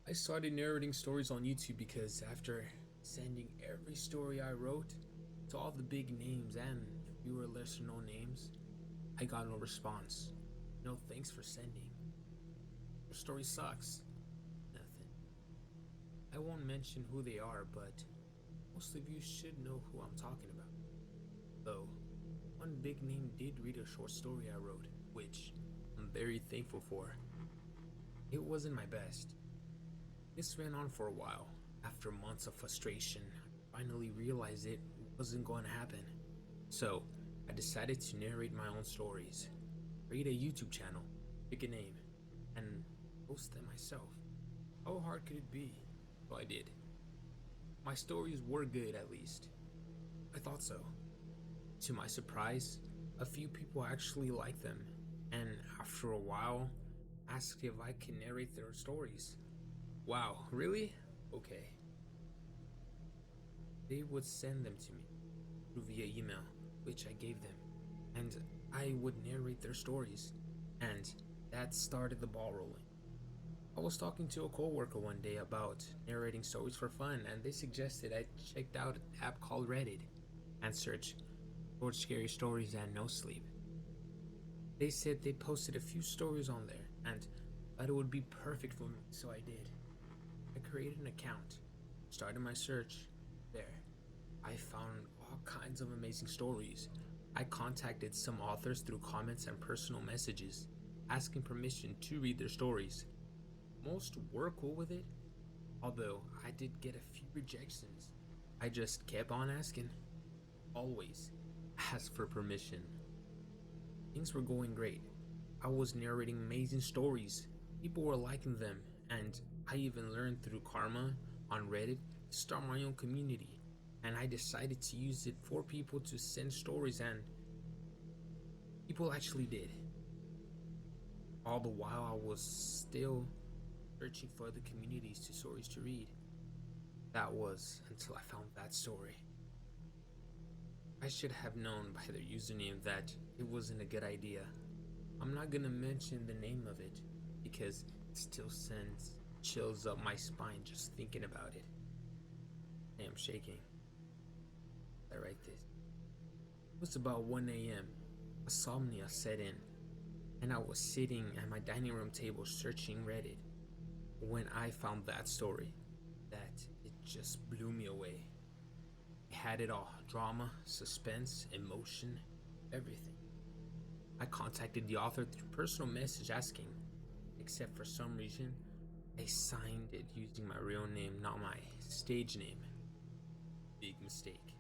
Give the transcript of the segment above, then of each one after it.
I started narrating stories on YouTube because after sending every story I wrote to all the big names and fewer lesser known names, I got no response. No thanks for sending. Your story sucks. Nothing. I won't mention who they are, but most of you should know who I'm talking about. Though, one big name did read a short story I wrote, which I'm very thankful for. It wasn't my best. This ran on for a while. After months of frustration, I finally realized it wasn't going to happen. So, I decided to narrate my own stories, create a YouTube channel, pick a name, and post them myself. How hard could it be? So I did. My stories were good, at least. I thought so. To my surprise, a few people actually liked them, and after a while, asked if I could narrate their stories. Wow, really? Okay. They would send them to me via email, which I gave them, and I would narrate their stories, and that started the ball rolling. I was talking to a coworker one day about narrating stories for fun, and they suggested I checked out an app called Reddit and search short scary stories and no sleep. They said they posted a few stories on there and that it would be perfect for me, so I did. I created an account, started my search. There, I found all kinds of amazing stories. I contacted some authors through comments and personal messages, asking permission to read their stories. Most were cool with it, although I did get a few rejections. I just kept on asking. Always ask for permission. Things were going great. I was narrating amazing stories. People were liking them, and I even learned through karma on Reddit to start my own community. And I decided to use it for people to send stories, and people actually did. All the while, I was still searching for other communities to stories to read. That was until I found that story. I should have known by their username that it wasn't a good idea. I'm not gonna mention the name of it because it still sends chills up my spine just thinking about it. I am shaking. I write this. It was about 1 a.m. Insomnia set in, and I was sitting at my dining room table searching Reddit when I found that story. That it just blew me away. It had it all: drama, suspense, emotion, everything. I contacted the author through personal message asking, except for some reason, I signed it using my real name, not my stage name. Big mistake.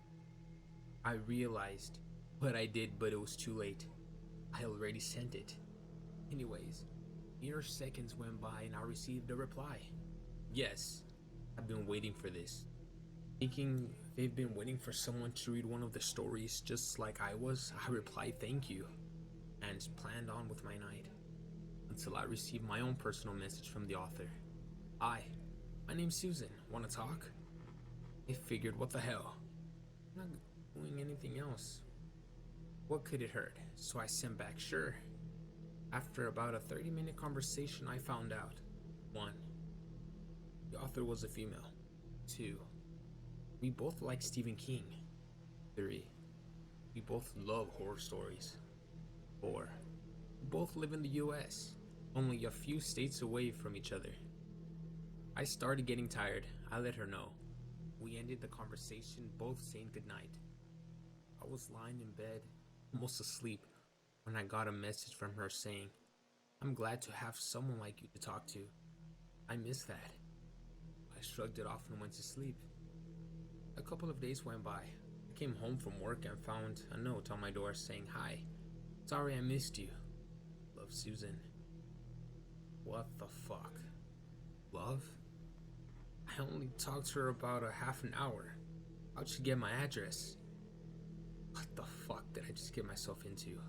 I realized what I did, but it was too late. I already sent it. Anyways, mere seconds went by and I received a reply. Yes, I've been waiting for this. Thinking they've been waiting for someone to read one of the stories just like I was, I replied thank you and planned on with my night until I received my own personal message from the author. Hi, my name's Susan. Wanna talk? I figured, what the hell? I'm not doing anything else. What could it hurt? So I sent back, sure. After about a 30-minute conversation, I found out 1. The author was a female. 2. We both like Stephen King. 3. We both love horror stories. 4. We both live in the US, only a few states away from each other. I started getting tired. I let her know. We ended the conversation both saying goodnight. I was lying in bed, almost asleep, when I got a message from her saying, I'm glad to have someone like you to talk to. I miss that. I shrugged it off and went to sleep. A couple of days went by. I came home from work and found a note on my door saying, hi, sorry I missed you. Love, Susan. What the fuck? Love? I only talked to her about a half an hour. How'd she get my address? What the fuck did I just get myself into?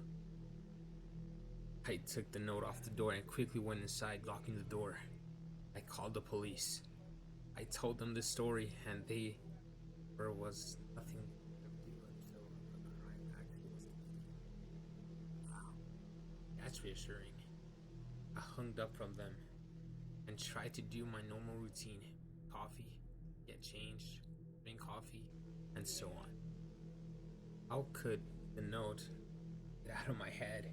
I took the note off the door and quickly went inside, locking the door. I called the police. I told them this story and there was nothing to do until the crime actually was. Wow, that's reassuring. I hung up from them. and tried to do my normal routine: coffee, get changed, drink coffee, and so on. How could the note get out of my head?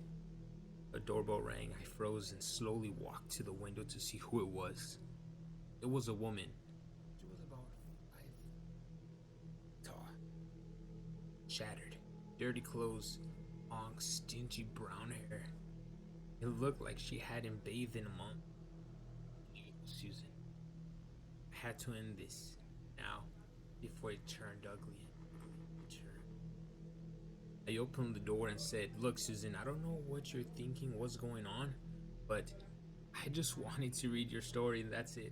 A doorbell rang. I froze and slowly walked to the window to see who it was. It was a woman. She was about 5 tall, shattered, dirty clothes, long, stingy brown hair. It looked like she hadn't bathed in a month. Susan, I had to end this now before it turned ugly. I opened the door and said, "Look, Susan, I don't know what you're thinking, what's going on, but I just wanted to read your story and that's it.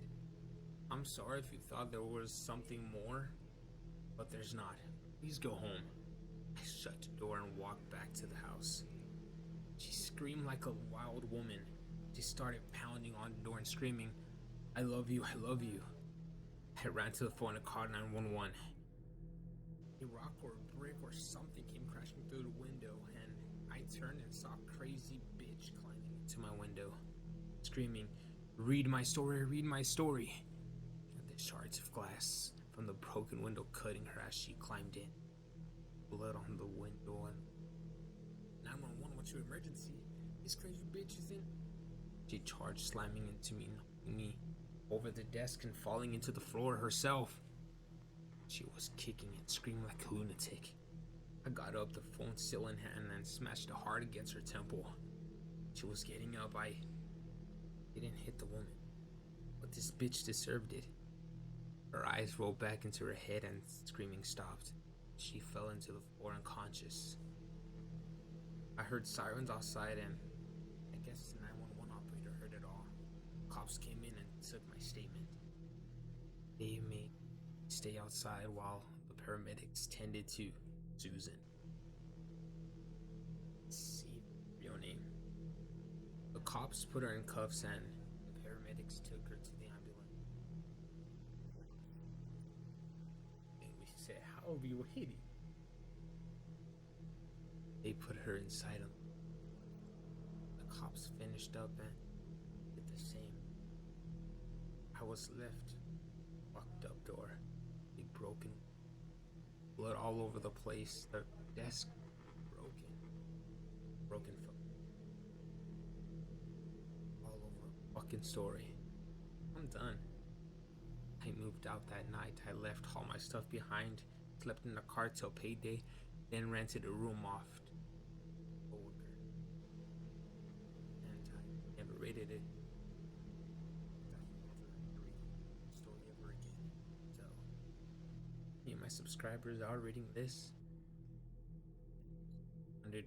I'm sorry if you thought there was something more, but there's not. Please go home." I shut the door and walked back to the house. She screamed like a wild woman. She started pounding on the door and screaming, "I love you, I love you." I ran to the phone and called 911. A rock or a brick or something came crashing through the window, and I turned and saw a crazy bitch climbing into my window, screaming, "Read my story, read my story." And the shards of glass from the broken window cutting her as she climbed in. Blood on the window and 911, what's your emergency? This crazy bitch is in. She charged, slamming into me, knocking me over the desk and falling into the floor herself. She was kicking and screaming like a lunatic. I got up, the phone still in hand, and smashed it hard against her temple. She was getting up. I didn't hit the woman, but this bitch deserved it. Her eyes rolled back into her head and screaming stopped. She fell into the floor unconscious. I heard sirens outside, and I guess the 911 operator heard it all. Cops came in and took my statement. They made me stay outside while the paramedics tended to Susan. Let's see real name. The cops put her in cuffs and the paramedics took her to the ambulance. And we said, "How old you hitting?" They put her inside him. The cops finished up and did the same. I was left, locked up door, big broken, blood all over the place, the desk broken all over. Fucking story. I'm done. I moved out that night. I left all my stuff behind, slept in the car till payday, then rented a room off a coworker. And I never rated it. Story ever again. So, me and my subscribers are reading this. And it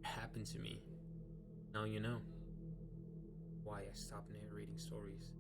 happened to me. Now you know why I stopped narrating stories.